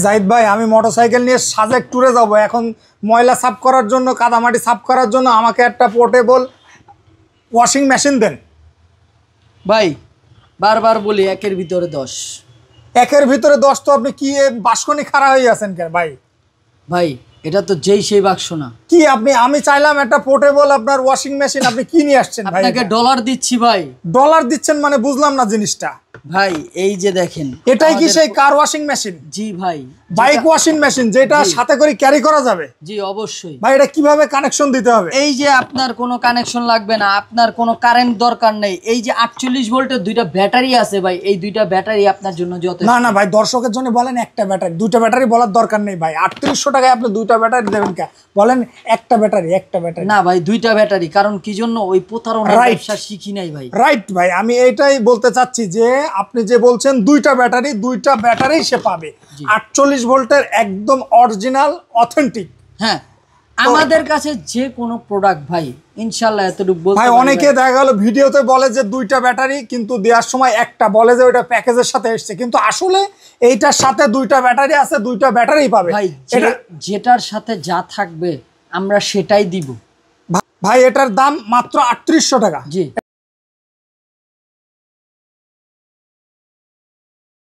জাহিদ ভাই, আমি মোটরসাইকেল নিয়ে সাজেক ট্যুরে যাব। এখন ময়লা সাফ করার জন্য, কাদামাটি সাফ করার জন্য আমাকে একটা পোর্টেবল ওয়াশিং মেশিন দেন ভাই। বারবার বলি একের ভিতরে 10। একের ভিতরে 10? তো আপনি কি বাস্কনি খাড়া হয়ে আছেন কেন ভাই? ভাই এটা তো যেই সেই বাক্স না। কি আমি চাইলাম একটা পোর্টেবল আপনার ওয়াশিং মেশিন, আপনি কি নিয়ে আসছেন ভাই? আপনাকে ডলার দিচ্ছি ভাই। ডলার দিচ্ছেন মানে বুঝলাম না জিনিসটা। ভাই এই যে দেখেন, এটাই কি সেই কার ওয়াশিং মেশিন? জি ভাই, বাইক ওয়াশিং মেশিন, যেটা সাথে করে ক্যারি করা যাবে? জি অবশ্যই ভাই। এটা কিভাবে কানেকশন দিতে হবে? এই যে আপনার কোনো কানেকশন লাগবে না, আপনার কোনো কারেন্ট দরকার নেই। এই যে 48 ভোল্টের দুইটা ব্যাটারি আছে ভাই, এই দুইটা ব্যাটারি আপনার জন্য যথেষ্ট। না না ভাই, দর্শকের জন্য বলেন একটা ব্যাটারি, দুইটা ব্যাটারি বলার দরকার নেই ভাই। 3800 টাকায় আপনি দুইটা ব্যাটারি দেবেন কে? বলেন একটা ব্যাটারি, একটা ব্যাটারি না ভাই, দুইটা ব্যাটারি। কারণ কি জন্য? ওই প্রতারণার ব্যবসা শিখি নাই ভাই। রাইট ভাই, আমি এইটাই বলতে চাচ্ছি যে আপনি যে বলছেন দুইটা ব্যাটারি সে পাবে 48 ভোল্টের একদম অরিজিনাল অথেন্টিক। হ্যাঁ, আমাদের কাছে যে কোনো প্রোডাক্ট ভাই ইনশাআল্লাহ এতটুকু বলতে ভাই, অনেকে দেখা গেল ভিডিওতে বলে যে দুইটা ব্যাটারি, কিন্তু দেওয়ার সময় একটা বলে যে ওইটা প্যাকেজের সাথে এসছে, কিন্তু আসলে এইটার সাথে দুইটা ব্যাটারি আছে, দুইটা ব্যাটারি পাবে ভাই। যেটার সাথে যা থাকবে আমরা সেটাই দিব ভাই। এটার দাম মাত্র 3800 টাকা। জি।